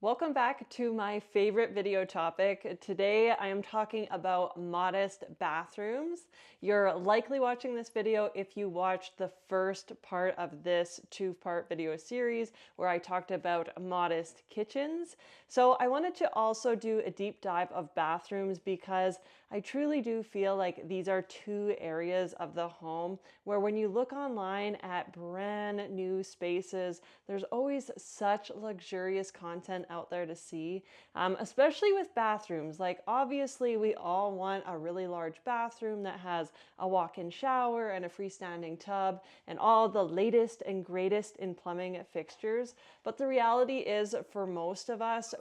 Welcome back to my favorite video topic. Today I am talking about modest bathrooms. You're likely watching this video if you watched the first part of this two-part video series where I talked about modest kitchens. So I wanted to also do a deep dive of bathrooms because I truly do feel like these are two areas of the home where when you look online at brand new spaces, there's always such luxurious content out there to see, especially with bathrooms. Like obviously we all want a really large bathroom that has a walk-in shower and a freestanding tub and all the latest and greatest in plumbing fixtures. But the reality is for most of us,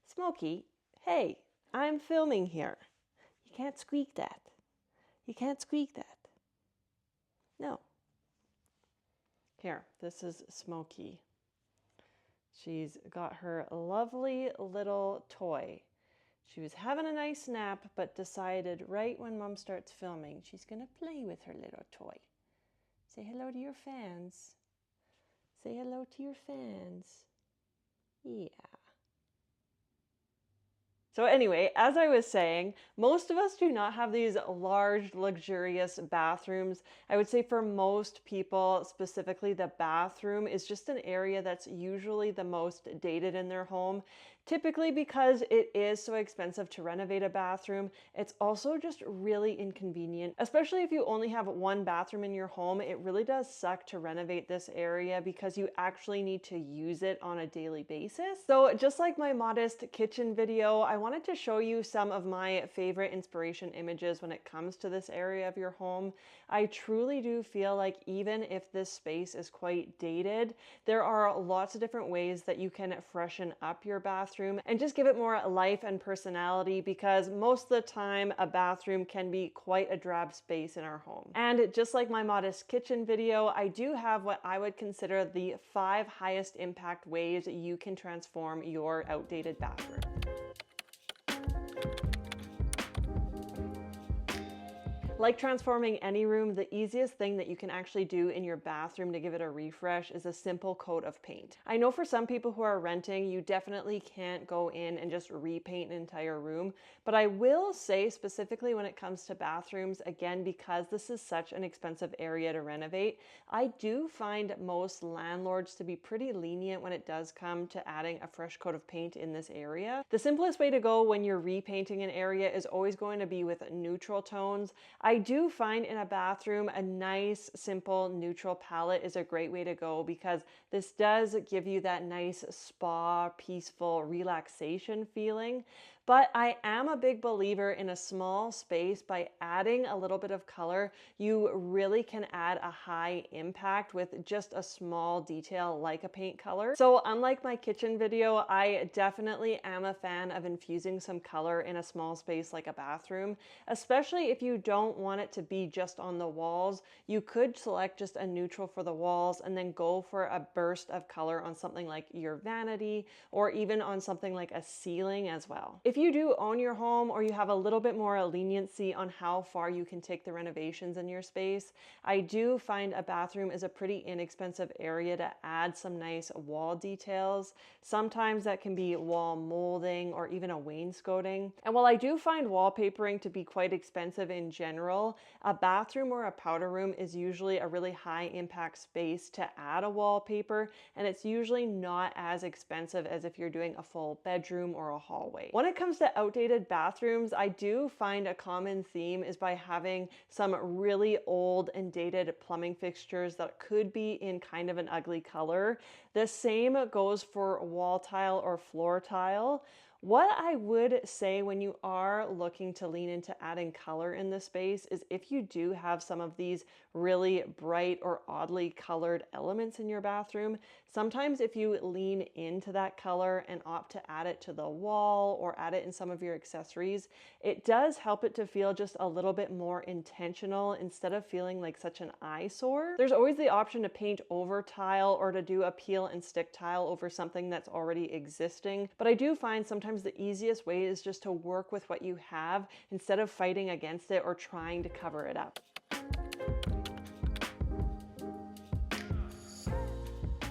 Smokey, hey, I'm filming here. You can't squeak that. You can't squeak that. No. Here, this is Smokey. She's got her lovely little toy. She was having a nice nap, but decided right when Mom starts filming, she's gonna play with her little toy. Say hello to your fans. Say hello to your fans. Yeah. So anyway, as I was saying, most of us do not have these large, luxurious bathrooms. I would say for most people, specifically the bathroom is just an area that's usually the most dated in their home. Typically because it is so expensive to renovate a bathroom, it's also just really inconvenient. Especially if you only have one bathroom in your home, it really does suck to renovate this area because you actually need to use it on a daily basis. So just like my modest kitchen video, I wanted to show you some of my favorite inspiration images when it comes to this area of your home. I truly do feel like even if this space is quite dated, there are lots of different ways that you can freshen up your bathroom and just give it more life and personality, because most of the time a bathroom can be quite a drab space in our home. And just like my modest kitchen video, I do have what I would consider the 5 highest impact ways you can transform your outdated bathroom. Like transforming any room, the easiest thing that you can actually do in your bathroom to give it a refresh is a simple coat of paint. I know for some people who are renting, you definitely can't go in and just repaint an entire room, but I will say specifically when it comes to bathrooms, again, because this is such an expensive area to renovate, I do find most landlords to be pretty lenient when it does come to adding a fresh coat of paint in this area. The simplest way to go when you're repainting an area is always going to be with neutral tones. I do find in a bathroom a nice, simple, neutral palette is a great way to go because this does give you that nice spa, peaceful relaxation feeling. But I am a big believer in a small space. By adding a little bit of color, you really can add a high impact with just a small detail like a paint color. So unlike my kitchen video, I definitely am a fan of infusing some color in a small space like a bathroom, especially if you don't want it to be just on the walls. You could select just a neutral for the walls and then go for a burst of color on something like your vanity or even on something like a ceiling as well. If you do own your home or you have a little bit more leniency on how far you can take the renovations in your space, I do find a bathroom is a pretty inexpensive area to add some nice wall details. Sometimes that can be wall molding or even a wainscoting. And while I do find wallpapering to be quite expensive in general, a bathroom or a powder room is usually a really high impact space to add a wallpaper, and it's usually not as expensive as if you're doing a full bedroom or a hallway. When it comes to outdated bathrooms, I do find a common theme is by having some really old and dated plumbing fixtures that could be in kind of an ugly color. The same goes for wall tile or floor tile. What I would say when you are looking to lean into adding color in the space is if you do have some of these really bright or oddly colored elements in your bathroom, sometimes if you lean into that color and opt to add it to the wall or add it in some of your accessories, it does help it to feel just a little bit more intentional instead of feeling like such an eyesore. There's always the option to paint over tile or to do a peel and stick tile over something that's already existing, but I do find sometimes the easiest way is just to work with what you have instead of fighting against it or trying to cover it up.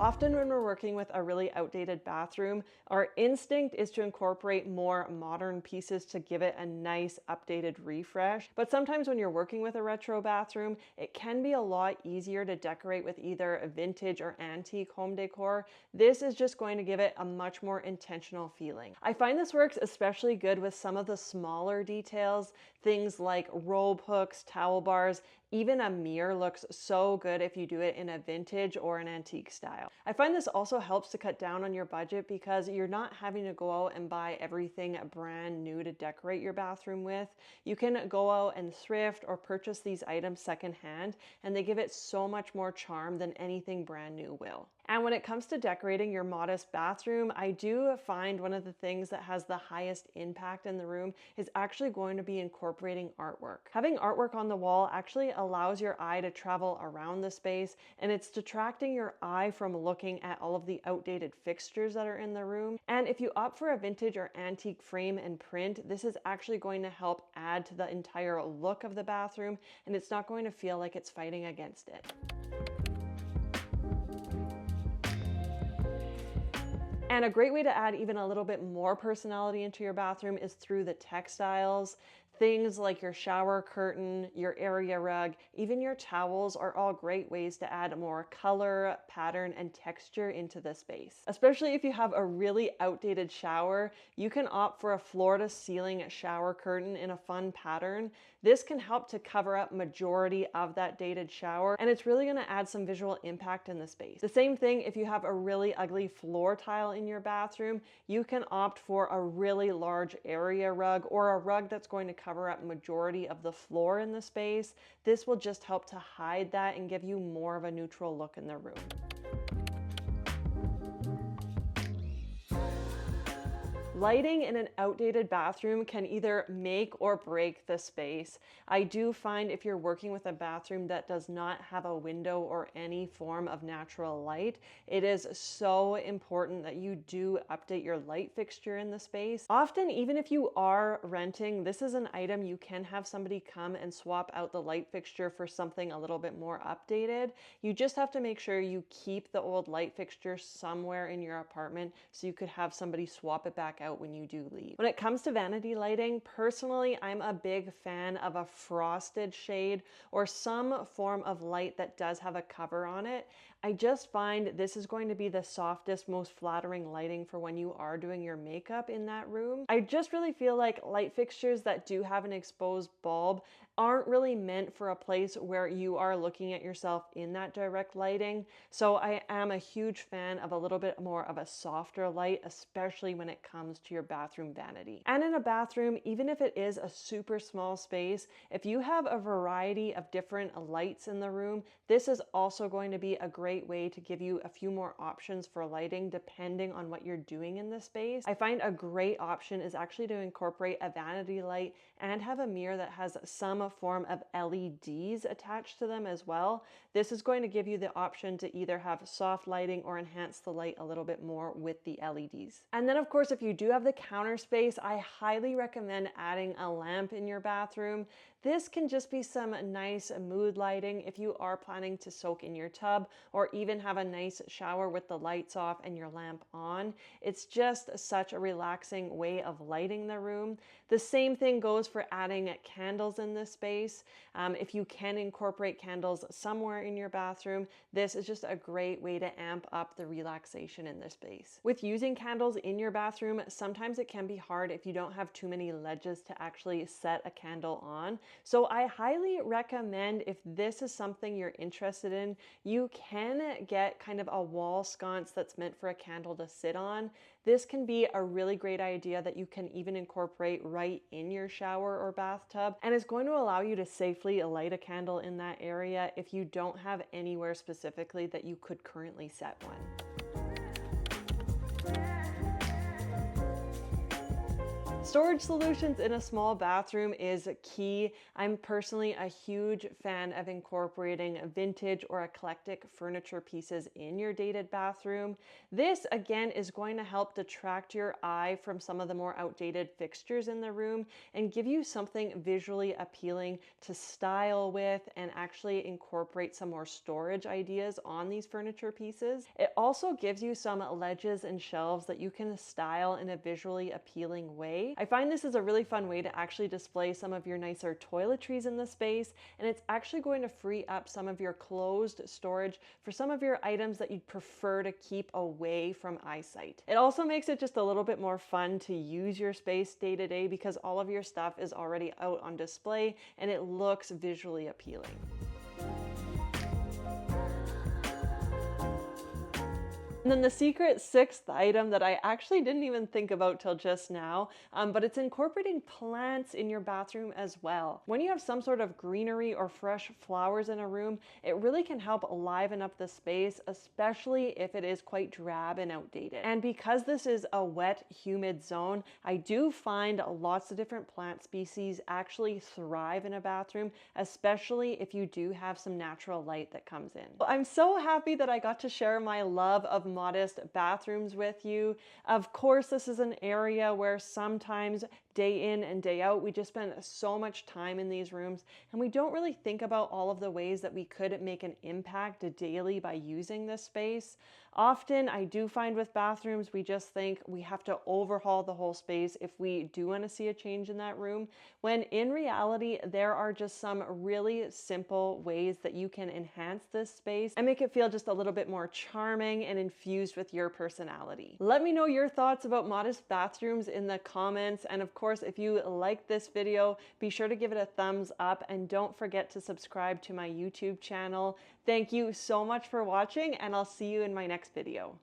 Often when we're working with a really outdated bathroom, our instinct is to incorporate more modern pieces to give it a nice updated refresh. But sometimes when you're working with a retro bathroom, it can be a lot easier to decorate with either a vintage or antique home decor. This is just going to give it a much more intentional feeling. I find this works especially good with some of the smaller details, things like robe hooks, towel bars. Even a mirror looks so good if you do it in a vintage or an antique style. I find this also helps to cut down on your budget because you're not having to go out and buy everything brand new to decorate your bathroom with. You can go out and thrift or purchase these items secondhand, and they give it so much more charm than anything brand new will. And when it comes to decorating your modest bathroom, I do find one of the things that has the highest impact in the room is actually going to be incorporating artwork. Having artwork on the wall actually allows your eye to travel around the space, and it's detracting your eye from looking at all of the outdated fixtures that are in the room. And if you opt for a vintage or antique frame and print, this is actually going to help add to the entire look of the bathroom, and it's not going to feel like it's fighting against it. And a great way to add even a little bit more personality into your bathroom is through the textiles. Things like your shower curtain, your area rug, even your towels are all great ways to add more color, pattern, and texture into the space. Especially if you have a really outdated shower, you can opt for a floor-to-ceiling shower curtain in a fun pattern. This can help to cover up majority of that dated shower, and it's really gonna add some visual impact in the space. The same thing if you have a really ugly floor tile in your bathroom, you can opt for a really large area rug or a rug that's going to cover up majority of the floor in the space. This will just help to hide that and give you more of a neutral look in the room. Lighting in an outdated bathroom can either make or break the space. I do find if you're working with a bathroom that does not have a window or any form of natural light, it is so important that you do update your light fixture in the space. Often, even if you are renting, this is an item you can have somebody come and swap out the light fixture for something a little bit more updated. You just have to make sure you keep the old light fixture somewhere in your apartment so you could have somebody swap it back out when you do leave. When it comes to vanity lighting, personally, I'm a big fan of a frosted shade or some form of light that does have a cover on it. I just find this is going to be the softest, most flattering lighting for when you are doing your makeup in that room. I just really feel like light fixtures that do have an exposed bulb aren't really meant for a place where you are looking at yourself in that direct lighting. So I am a huge fan of a little bit more of a softer light, especially when it comes to your bathroom vanity. And in a bathroom, even if it is a super small space, if you have a variety of different lights in the room, this is also going to be a great way to give you a few more options for lighting depending on what you're doing in the space. I find a great option is actually to incorporate a vanity light and have a mirror that has some form of LEDs attached to them as well. This is going to give you the option to either have soft lighting or enhance the light a little bit more with the LEDs. And then of course, if you do have the counter space, I highly recommend adding a lamp in your bathroom. This can just be some nice mood lighting if you are planning to soak in your tub or even have a nice shower with the lights off and your lamp on. It's just such a relaxing way of lighting the room. The same thing goes for adding candles in this space. If you can incorporate candles somewhere in your bathroom, this is just a great way to amp up the relaxation in this space. With using candles in your bathroom, sometimes it can be hard if you don't have too many ledges to actually set a candle on. So I highly recommend, if this is something you're interested in, you can get kind of a wall sconce that's meant for a candle to sit on. This can be a really great idea that you can even incorporate right in your shower or bathtub, and it's going to allow you to safely light a candle in that area if you don't have anywhere specifically that you could currently set one. Storage solutions in a small bathroom is key. I'm personally a huge fan of incorporating vintage or eclectic furniture pieces in your dated bathroom. This again is going to help detract your eye from some of the more outdated fixtures in the room and give you something visually appealing to style with and actually incorporate some more storage ideas on these furniture pieces. It also gives you some ledges and shelves that you can style in a visually appealing way. I find this is a really fun way to actually display some of your nicer toiletries in the space, and it's actually going to free up some of your closed storage for some of your items that you'd prefer to keep away from eyesight. It also makes it just a little bit more fun to use your space day to day because all of your stuff is already out on display and it looks visually appealing. And then the secret sixth item that I actually didn't even think about till just now, but it's incorporating plants in your bathroom as well. When you have some sort of greenery or fresh flowers in a room, it really can help liven up the space, especially if it is quite drab and outdated. And because this is a wet, humid zone, I do find lots of different plant species actually thrive in a bathroom, especially if you do have some natural light that comes in. I'm so happy that I got to share my love of modest bathrooms with you. Of course, this is an area where sometimes day in and day out, we just spend so much time in these rooms and we don't really think about all of the ways that we could make an impact daily by using this space. Often I do find with bathrooms, we just think we have to overhaul the whole space if we do want to see a change in that room, when in reality, there are just some really simple ways that you can enhance this space and make it feel just a little bit more charming and infused with your personality. Let me know your thoughts about modest bathrooms in the comments, and of course, if you like this video, be sure to give it a thumbs up and don't forget to subscribe to my YouTube channel. Thank you so much for watching, and I'll see you in my next video.